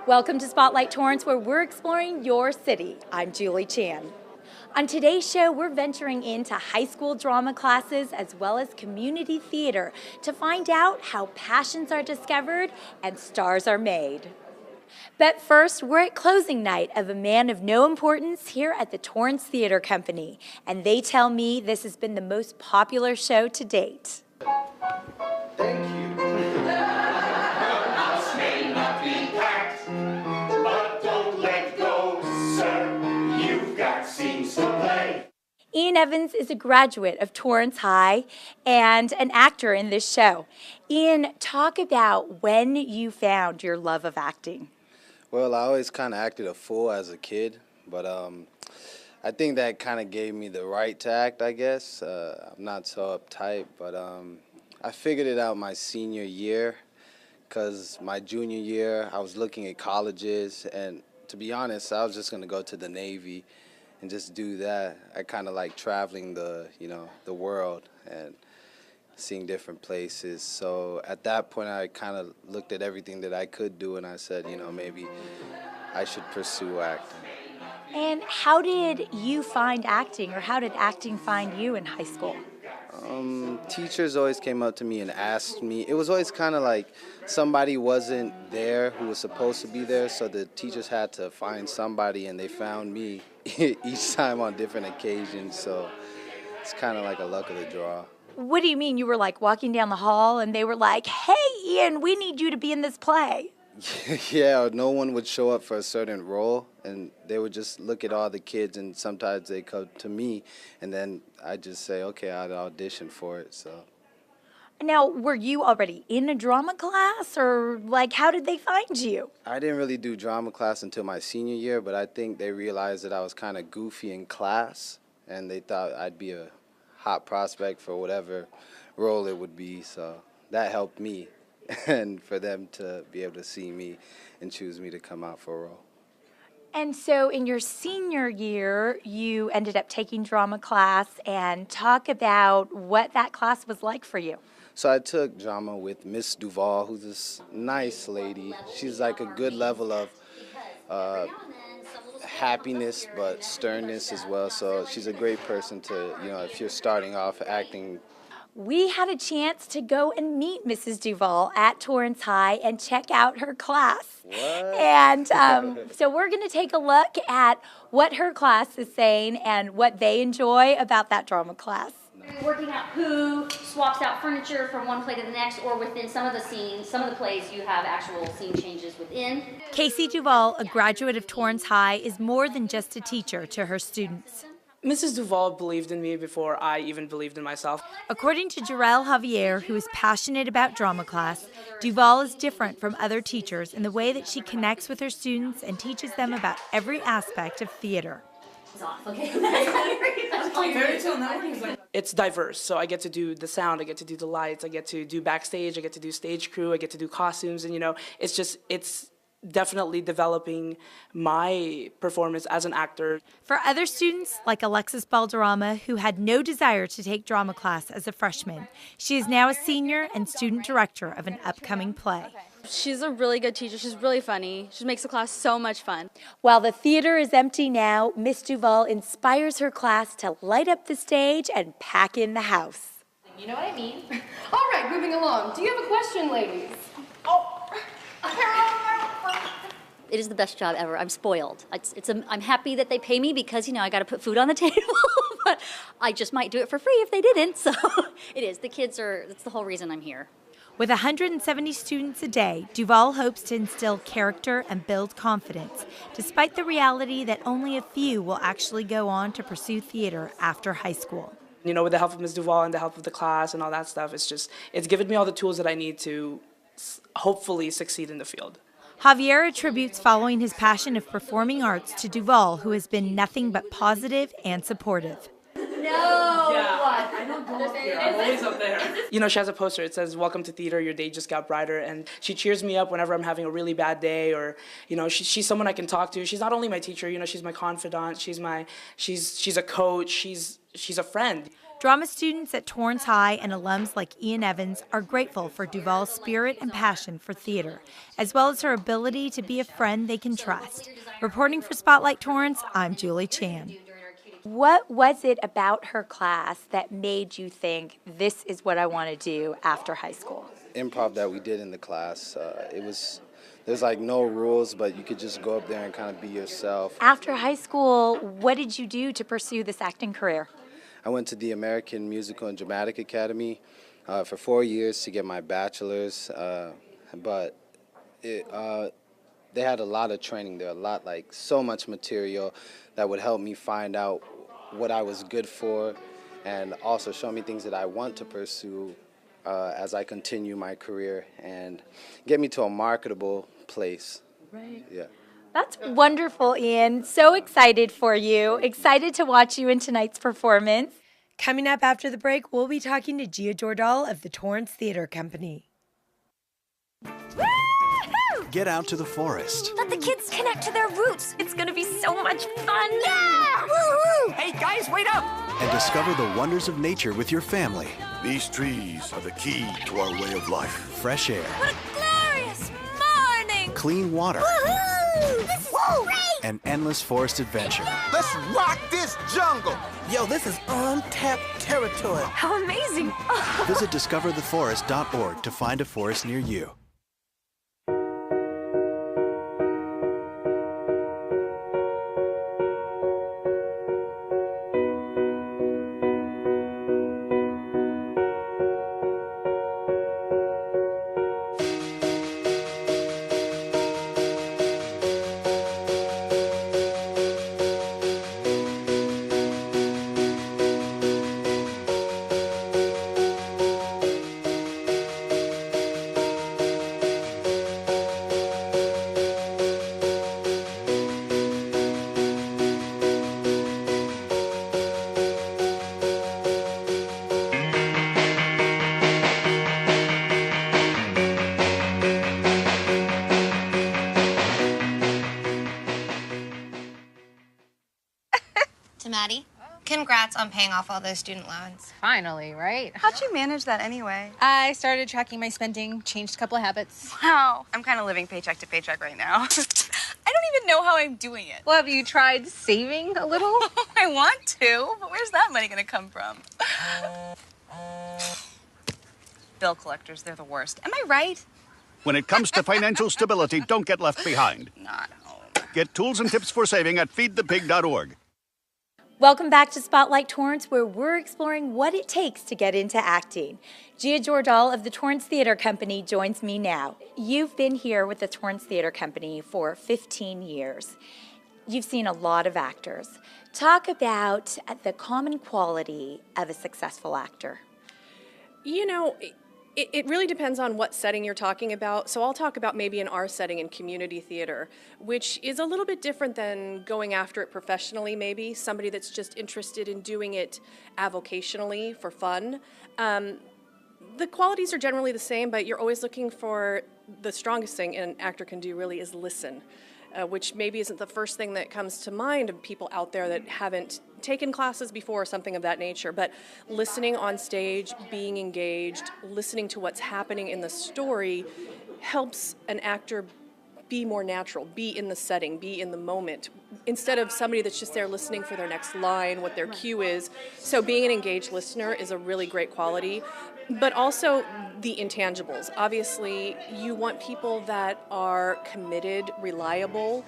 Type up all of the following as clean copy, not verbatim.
Welcome to Spotlight Torrance, where we're exploring your city. I'm Julie Chan. On today's show, we're venturing into high school drama classes as well as community theater to find out how passions are discovered and stars are made. But first, we're at closing night of A Man of No Importance here at the Torrance Theater Company, and they tell me this has been the most popular show to date. Thank you. House may not be packed, but don't let go, sir. You've got scenes to play. Ian Evans is a graduate of Torrance High and an actor in this show. Ian, talk about when you found your love of acting. Well, I always kind of acted a fool as a kid, but I think that kind of gave me the right to act, I guess. I'm not so uptight, but I figured it out my senior year because my junior year I was looking at colleges, and to be honest, I was just going to go to the Navy and just do that. I kind of like traveling the world and seeing different places. So at that point, I kind of looked at everything that I could do, and I said, maybe I should pursue acting. And how did you find acting, or how did acting find you in high school? Teachers always came up to me and asked me. It was always kind of like somebody wasn't there who was supposed to be there, so the teachers had to find somebody, and they found me each time on different occasions. So it's kind of like a luck of the draw. What do you mean? You were like walking down the hall and they were like, "Hey, Ian, we need you to be in this play." Yeah, no one would show up for a certain role, and they would just look at all the kids, and sometimes they come to me, and then I just say, okay, I'll audition for it. So. Now, were you already in a drama class, or like how did they find you? I didn't really do drama class until my senior year, but I think they realized that I was kind of goofy in class, and they thought I'd be a hot prospect for whatever role it would be, so that helped me. And for them to be able to see me and choose me to come out for a role. And so in your senior year, you ended up taking drama class, and talk about what that class was like for you. So I took drama with Miss Duval, who's this nice lady. She's like a good level of happiness but sternness as well. So she's a great person to, if you're starting off acting. We had a chance to go and meet Mrs. Duval at Torrance High and check out her class. What? And so we're going to take a look at what her class is saying and what they enjoy about that drama class. Working out who swaps out furniture from one play to the next, or within some of the scenes, some of the plays you have actual scene changes within. Casey Duval, a graduate of Torrance High, is more than just a teacher to her students. Mrs. Duval believed in me before I even believed in myself. According to Jarrell Javier, who is passionate about drama class, Duval is different from other teachers in the way that she connects with her students and teaches them about every aspect of theater. It's diverse, so I get to do the sound, I get to do the lights, I get to do backstage, I get to do stage crew, I get to do costumes, and it's definitely developing my performance as an actor. For other students, like Alexis Balderrama, who had no desire to take drama class as a freshman, she is now a senior and student director of an upcoming play. She's a really good teacher. She's really funny. She makes the class so much fun. While the theater is empty now, Miss Duval inspires her class to light up the stage and pack in the house. You know what I mean? All right, moving along. Do you have a question, ladies? Oh. It is the best job ever. I'm spoiled. I'm happy that they pay me because, I got to put food on the table. But I just might do it for free if they didn't. So it is. The kids that's the whole reason I'm here. With 170 students a day, Duval hopes to instill character and build confidence, despite the reality that only a few will actually go on to pursue theater after high school. With the help of Ms. Duval and the help of the class and all that stuff, it's given me all the tools that I need to hopefully succeed in the field. Javier attributes following his passion of performing arts to Duval, who has been nothing but positive and supportive. I don't go up there. I'm always up there. She has a poster. It says, "Welcome to theater. Your day just got brighter." And she cheers me up whenever I'm having a really bad day, or she's someone I can talk to. She's not only my teacher. She's my confidant. She's a coach. She's a friend. Drama students at Torrance High and alums like Ian Evans are grateful for Duval's spirit and passion for theater, as well as her ability to be a friend they can trust. Reporting for Spotlight Torrance, I'm Julie Chan. What was it about her class that made you think this is what I want to do after high school? Improv that we did in the class, there's like no rules, but you could just go up there and kind of be yourself. After high school, what did you do to pursue this acting career? I went to the American Musical and Dramatic Academy for 4 years to get my bachelor's, but they had a lot of training there, so much material that would help me find out what I was good for and also show me things that I want to pursue as I continue my career and get me to a marketable place. Right. Yeah. That's wonderful, Ian. So excited for you. Excited to watch you in tonight's performance. Coming up after the break, we'll be talking to Gia Jordal of the Torrance Theater Company. Get out to the forest. Let the kids connect to their roots. It's gonna be so much fun. Yeah! Woo-hoo! Hey, guys, wait up! And discover the wonders of nature with your family. These trees are the key to our way of life. Fresh air. What a glorious morning! Clean water. Woohoo! This is great! An endless forest adventure. Let's rock this jungle! Yo, this is untapped territory. How amazing! Visit discovertheforest.org to find a forest near you. Maddie, congrats on paying off all those student loans. Finally, right? How'd you manage that anyway? I started tracking my spending, changed a couple of habits. Wow. I'm kind of living paycheck to paycheck right now. I don't even know how I'm doing it. Well, have you tried saving a little? I want to, but where's that money gonna come from? Bill collectors, they're the worst. Am I right? When it comes to financial stability, don't get left behind. Not home. Get tools and tips for saving at feedthepig.org. Welcome back to Spotlight Torrance, where we're exploring what it takes to get into acting. Gia Jordal of the Torrance Theater Company joins me now. You've been here with the Torrance Theater Company for 15 years. You've seen a lot of actors. Talk about the common quality of a successful actor. You know, it really depends on what setting you're talking about. So I'll talk about maybe in our setting in community theater, which is a little bit different than going after it professionally, maybe. Somebody that's just interested in doing it avocationally for fun. The qualities are generally the same, but you're always looking for the strongest thing an actor can do really is listen. Which maybe isn't the first thing that comes to mind of people out there that haven't taken classes before or something of that nature, but listening on stage, being engaged, listening to what's happening in the story helps an actor be more natural, be in the setting, be in the moment, instead of somebody that's just there listening for their next line, what their cue is. So being an engaged listener is a really great quality. But also the intangibles. Obviously, you want people that are committed, reliable,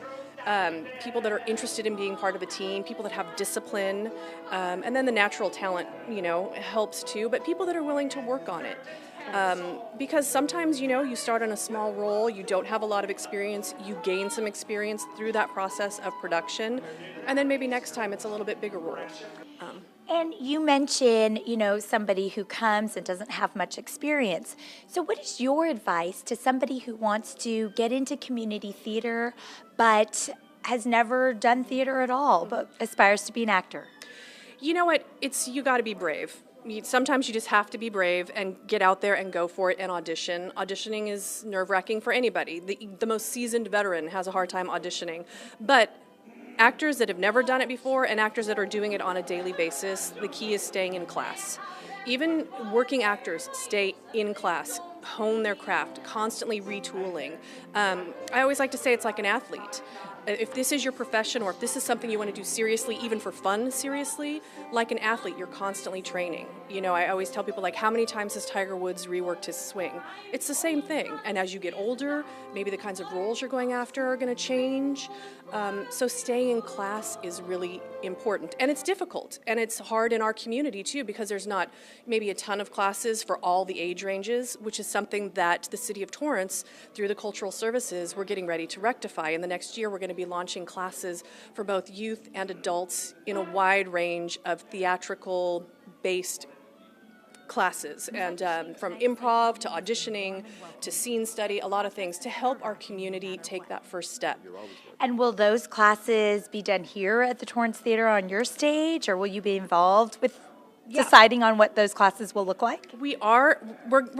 people that are interested in being part of a team, people that have discipline, and then the natural talent, helps too, but people that are willing to work on it. Because sometimes, you start on a small role, you don't have a lot of experience, you gain some experience through that process of production, and then maybe next time it's a little bit bigger role. And you mentioned, somebody who comes and doesn't have much experience. So what is your advice to somebody who wants to get into community theater but has never done theater at all but aspires to be an actor? You know what? You got to be brave. Sometimes you just have to be brave and get out there and go for it and audition. Auditioning is nerve-wracking for anybody. The most seasoned veteran has a hard time auditioning. But actors that have never done it before and actors that are doing it on a daily basis, the key is staying in class. Even working actors stay in class, hone their craft, constantly retooling. I always like to say it's like an athlete. If this is your profession or if this is something you want to do seriously, even for fun seriously, like an athlete, you're constantly training. You know, I always tell people, like, how many times has Tiger Woods reworked his swing? It's the same thing. And as you get older, maybe the kinds of roles you're going after are going to change. So staying in class is really important. And it's difficult. And it's hard in our community, too, because there's not maybe a ton of classes for all the age ranges, which is something that the City of Torrance, through the Cultural Services, we're getting ready to rectify. In the next year, we're going to be launching classes for both youth and adults in a wide range of theatrical-based classes, and from improv to auditioning to scene study, a lot of things to help our community take that first step. And will those classes be done here at the Torrance Theater on your stage, or will you be involved with deciding on what those classes will look like? We're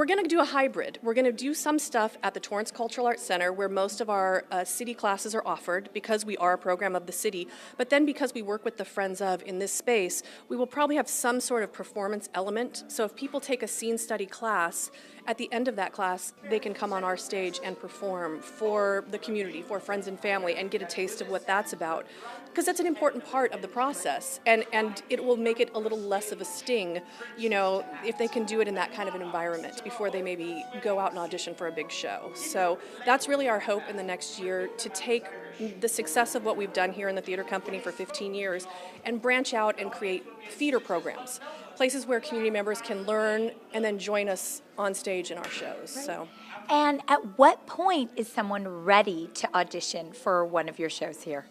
going to do a hybrid. We're going to do some stuff at the Torrance Cultural Arts Center where most of our city classes are offered because we are a program of the city. But then because we work with the Friends of in this space, we will probably have some sort of performance element. So if people take a scene study class, at the end of that class, they can come on our stage and perform for the community, for friends and family, and get a taste of what that's about. Because that's an important part of the process, and it will make it a little less of a sting, you know, if they can do it in that kind of an environment before they maybe go out and audition for a big show. So that's really our hope in the next year, to take the success of what we've done here in the theater company for 15 years and branch out and create feeder programs, places where community members can learn and then join us on stage in our shows. Right. So. And at what point is someone ready to audition for one of your shows here?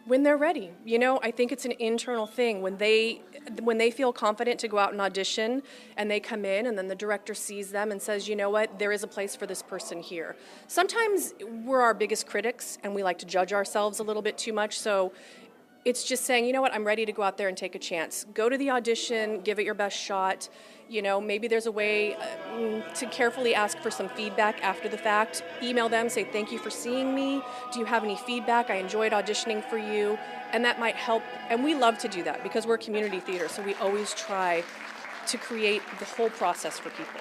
When they're ready. You know, I think it's an internal thing. When they feel confident to go out and audition and they come in and then the director sees them and says, you know what, there is a place for this person here. Sometimes we're our biggest critics and we like to judge ourselves a little bit too much, so it's just saying, you know what, I'm ready to go out there and take a chance. Go to the audition, give it your best shot. You know, maybe there's a way to carefully ask for some feedback after the fact. Email them, say, thank you for seeing me. Do you have any feedback? I enjoyed auditioning for you. And that might help. And we love to do that because we're community theater, so we always try to create the whole process for people.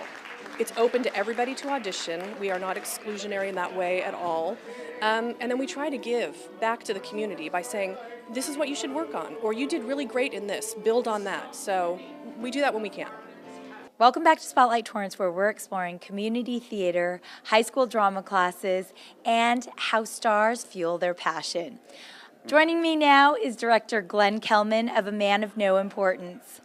It's open to everybody to audition. We are not exclusionary in that way at all. And then we try to give back to the community by saying, this is what you should work on, or you did really great in this, build on that. So we do that when we can. Welcome back to Spotlight Torrance, where we're exploring community theater, high school drama classes, and how stars fuel their passion. Joining me now is director Glenn Kelman of A Man of No Importance.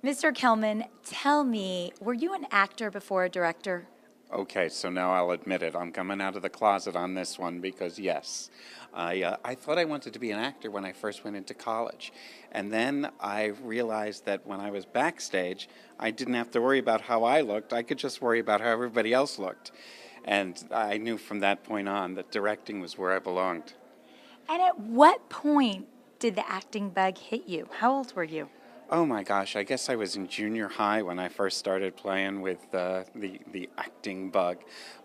Mr. Kelman, tell me, were you an actor before a director? Okay, so now I'll admit it. I'm coming out of the closet on this one because, yes, I thought I wanted to be an actor when I first went into college. And then I realized that when I was backstage, I didn't have to worry about how I looked. I could just worry about how everybody else looked. And I knew from that point on that directing was where I belonged. And at what point did the acting bug hit you? How old were you? Oh my gosh, I guess I was in junior high when I first started playing with the acting bug.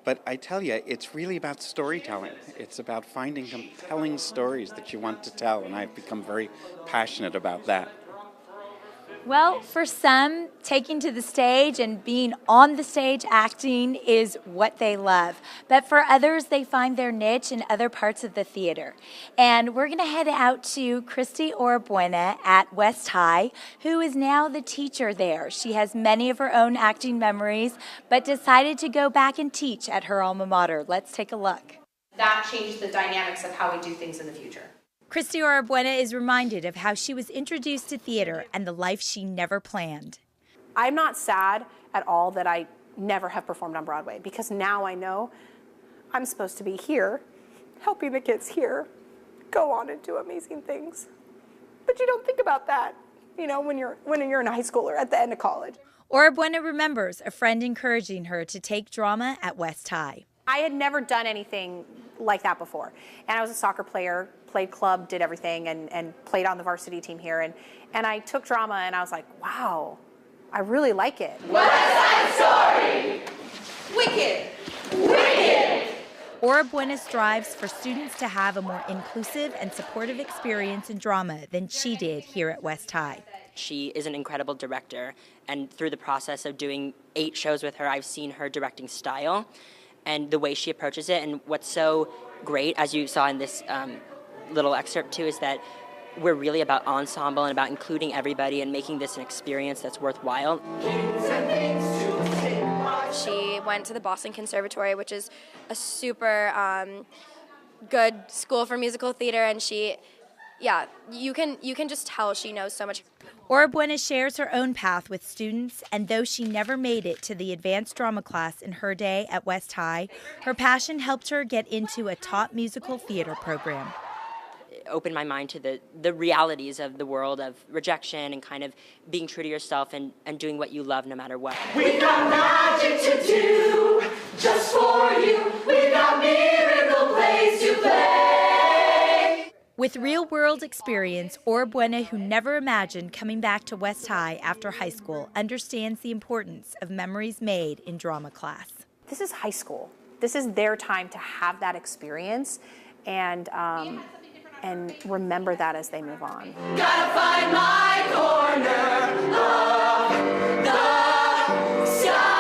But I tell you, it's really about storytelling. It's about finding compelling stories that you want to tell, and I've become very passionate about that. Well, for some, taking to the stage and being on the stage acting is what they love. But for others, they find their niche in other parts of the theater. And we're going to head out to Christy Orabuena at West High, who is now the teacher there. She has many of her own acting memories, but decided to go back and teach at her alma mater. Let's take a look. That changed the dynamics of how we do things in the future. Christy Orabuena is reminded of how she was introduced to theater and the life she never planned. I'm not sad at all that I never have performed on Broadway, because now I know I'm supposed to be here, helping the kids here go on and do amazing things. But you don't think about that, you know, when you're in high school or at the end of college. Orabuena remembers a friend encouraging her to take drama at West High. I had never done anything like that before. And I was a soccer player, played club, did everything, and played on the varsity team here. And I took drama, and I was like, wow, I really like it. West Side Story! Wicked! Wicked! Ora Buena strives for students to have a more inclusive and supportive experience in drama than she did here at West High. She is an incredible director, and through the process of doing 8 shows with her, I've seen her directing style and the way she approaches it. And what's so great, as you saw in this little excerpt too, is that we're really about ensemble and about including everybody and making this an experience that's worthwhile. She went to the Boston Conservatory, which is a super good school for musical theater, and you can just tell she knows so much. Ora Buena shares her own path with students, and though she never made it to the advanced drama class in her day at West High, her passion helped her get into a top musical theater program. Opened my mind to the realities of the world of rejection and kind of being true to yourself and doing what you love no matter what. We got magic to do just for you. We got miracle plays to play. With real-world experience, Ora Buena, who never imagined coming back to West High after high school, understands the importance of memories made in drama class. This is high school. This is their time to have that experience and remember that as they move on. Gotta find my corner of the sky.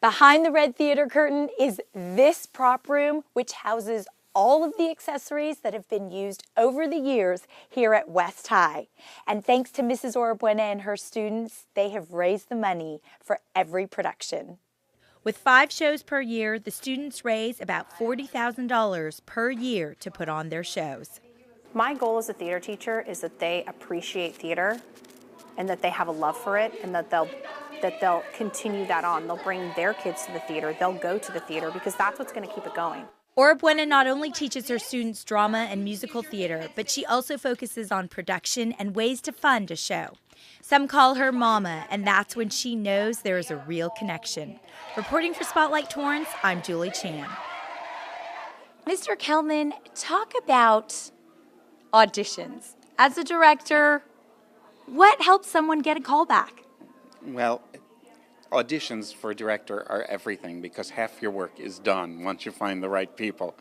Behind the red theater curtain is this prop room, which houses all of the accessories that have been used over the years here at West High. And thanks to Mrs. Ora Buena and her students, they have raised the money for every production. With 5 shows per year, the students raise about $40,000 per year to put on their shows. My goal as a theater teacher is that they appreciate theater and that they have a love for it, and that they'll continue that on. They'll bring their kids to the theater. They'll go to the theater because that's what's going to keep it going. Ora Buena not only teaches her students drama and musical theater, but she also focuses on production and ways to fund a show. Some call her Mama, and that's when she knows there is a real connection. Reporting for Spotlight Torrance, I'm Julie Chan. Mr. Kelman, talk about auditions. As a director, what helps someone get a call back? Well, auditions for a director are everything because half your work is done once you find the right people.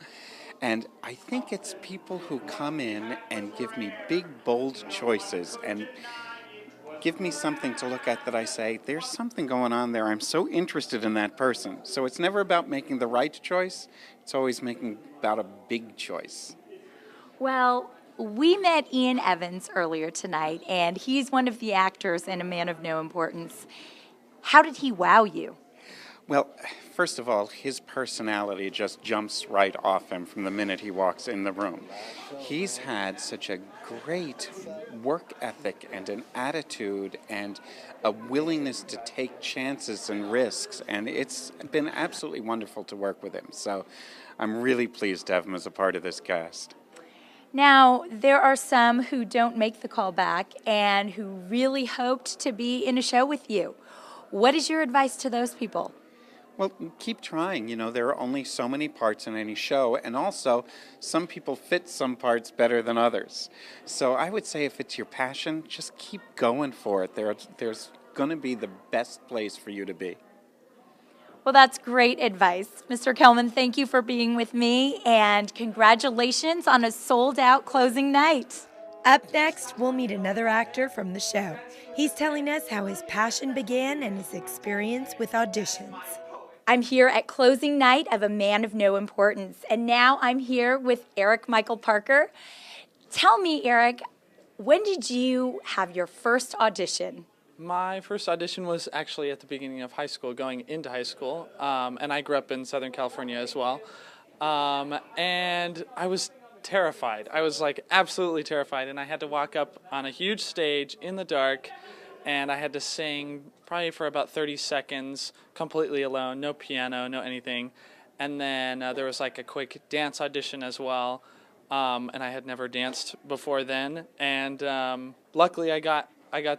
And I think it's people who come in and give me big, bold choices and give me something to look at that I say, there's something going on there. I'm so interested in that person. So it's never about making the right choice. It's always making about a big choice. Well, we met Ian Evans earlier tonight, and he's one of the actors in A Man of No Importance. How did he wow you? Well, first of all, his personality just jumps right off him from the minute he walks in the room. He's had such a great work ethic and an attitude and a willingness to take chances and risks, and it's been absolutely wonderful to work with him. So I'm really pleased to have him as a part of this cast. Now, there are some who don't make the call back and who really hoped to be in a show with you. What is your advice to those people? Well, keep trying. You know, there are only so many parts in any show, and also some people fit some parts better than others. So I would say if it's your passion, just keep going for it. There's going to be the best place for you to be. Well, that's great advice. Mr. Kelman, thank you for being with me, and congratulations on a sold-out closing night. Up next, we'll meet another actor from the show. He's telling us how his passion began and his experience with auditions. I'm here at closing night of A Man of No Importance, and now I'm here with Eric Michael Parker. Tell me, Eric, when did you have your first audition? My first audition was actually at the beginning of high school, going into high school, and I grew up in Southern California as well, and I was terrified. I was like absolutely terrified, and I had to walk up on a huge stage in the dark, and I had to sing probably for about 30 seconds completely alone, no piano, no anything, and then there was like a quick dance audition as well, and I had never danced before then, and luckily I got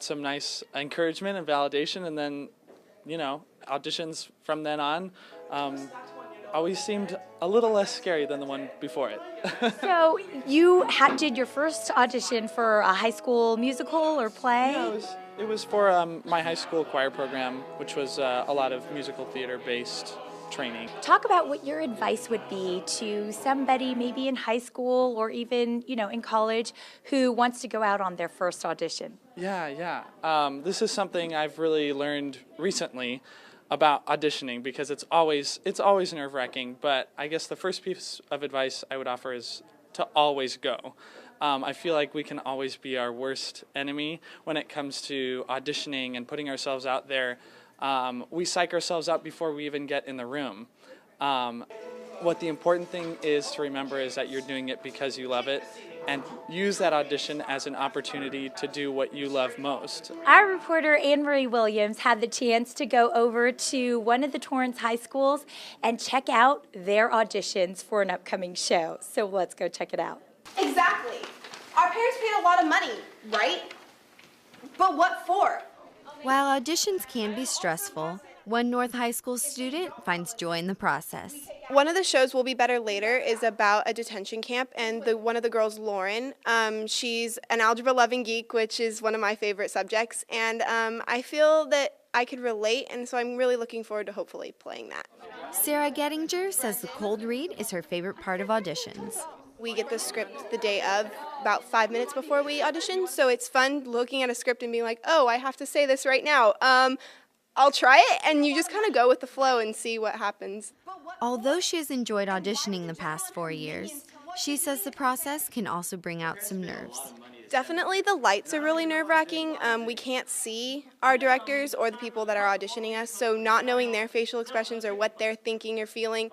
some nice encouragement and validation, and then, you know, auditions from then on always seemed a little less scary than the one before it. So you did your first audition for a high school musical or play? Yeah, It was for my high school choir program, which was a lot of musical theater-based training. Talk about what your advice would be to somebody maybe in high school or even, in college who wants to go out on their first audition. Yeah. This is something I've really learned recently about auditioning because it's always nerve-wracking, but I guess the first piece of advice I would offer is to always go. I feel like we can always be our worst enemy when it comes to auditioning and putting ourselves out there. We psych ourselves out before we even get in the room. What the important thing is to remember is that you're doing it because you love it, and use that audition as an opportunity to do what you love most. Our reporter Anne-Marie Williams had the chance to go over to one of the Torrance high schools and check out their auditions for an upcoming show. So let's go check it out. Exactly. Our parents paid a lot of money, right? But what for? While auditions can be stressful, one North High School student finds joy in the process. One of the shows, Will Be Better Later, is about a detention camp, and one of the girls, Lauren, she's an algebra-loving geek, which is one of my favorite subjects, and I feel that I could relate, and so I'm really looking forward to hopefully playing that. Sarah Gettinger says the cold read is her favorite part of auditions. We get the script the day of, about 5 minutes before we audition, so it's fun looking at a script and being like, oh, I have to say this right now. I'll try it, and you just kind of go with the flow and see what happens. Although she has enjoyed auditioning the past 4 years, she says the process can also bring out some nerves. Definitely the lights are really nerve-wracking. We can't see our directors or the people that are auditioning us, so not knowing their facial expressions or what they're thinking or feeling.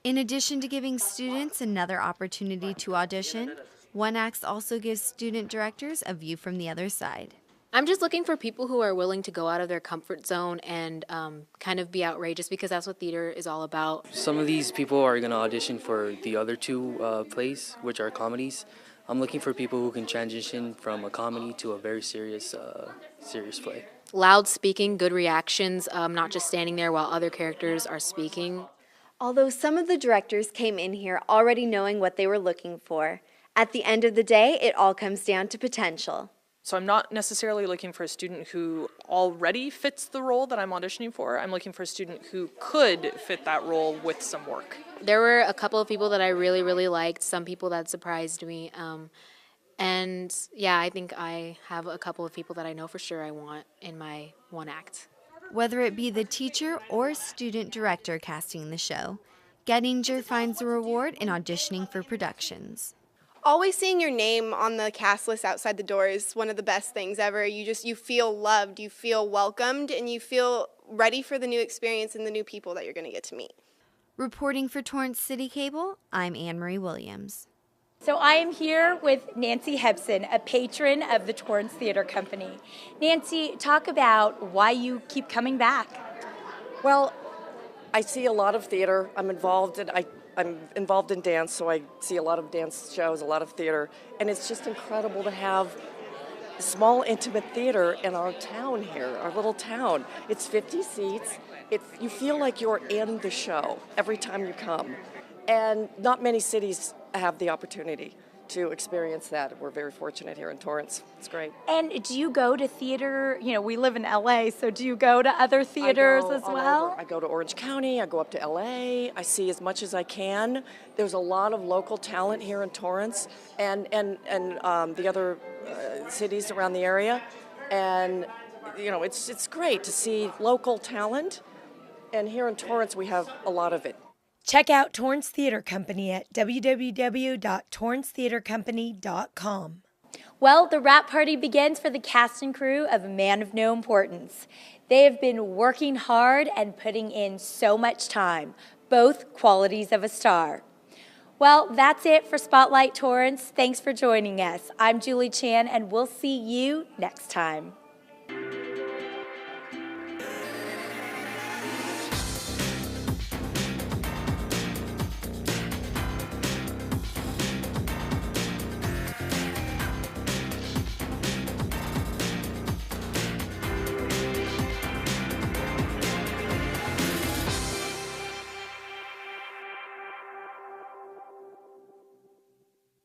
In addition to giving students another opportunity to audition, One Acts also gives student directors a view from the other side. I'm just looking for people who are willing to go out of their comfort zone and kind of be outrageous, because that's what theater is all about. Some of these people are going to audition for the other two plays, which are comedies. I'm looking for people who can transition from a comedy to a very serious play. Loud speaking, good reactions, not just standing there while other characters are speaking. Although some of the directors came in here already knowing what they were looking for, at the end of the day, it all comes down to potential. So I'm not necessarily looking for a student who already fits the role that I'm auditioning for. I'm looking for a student who could fit that role with some work. There were a couple of people that I really, really liked, some people that surprised me. And yeah, I think I have a couple of people that I know for sure I want in my one act. Whether it be the teacher or student director casting the show, Gettinger finds a reward in auditioning for productions. Always seeing your name on the cast list outside the door is one of the best things ever. You feel loved, you feel welcomed, and you feel ready for the new experience and the new people that you're going to get to meet. Reporting for Torrance City Cable, I'm Anne-Marie Williams. So I am here with Nancy Hebson, a patron of the Torrance Theater Company. Nancy, talk about why you keep coming back. Well, I see a lot of theater. I'm involved in dance, so I see a lot of dance shows, a lot of theater, and it's just incredible to have small, intimate theater in our town here, our little town. It's 50 seats. You feel like you're in the show every time you come, and not many cities have the opportunity to experience that. We're very fortunate here in Torrance. It's great. And do you go to theater? We live in LA, so do you go to other theaters as well? I go to Orange County, I go up to LA, I see as much as I can. There's a lot of local talent here in Torrance and the other cities around the area. And, it's great to see local talent. And here in Torrance, we have a lot of it. Check out Torrance Theater Company at www.torrancetheatercompany.com. Well, the wrap party begins for the cast and crew of A Man of No Importance. They have been working hard and putting in so much time, both qualities of a star. Well, that's it for Spotlight Torrance. Thanks for joining us. I'm Julie Chan, and we'll see you next time.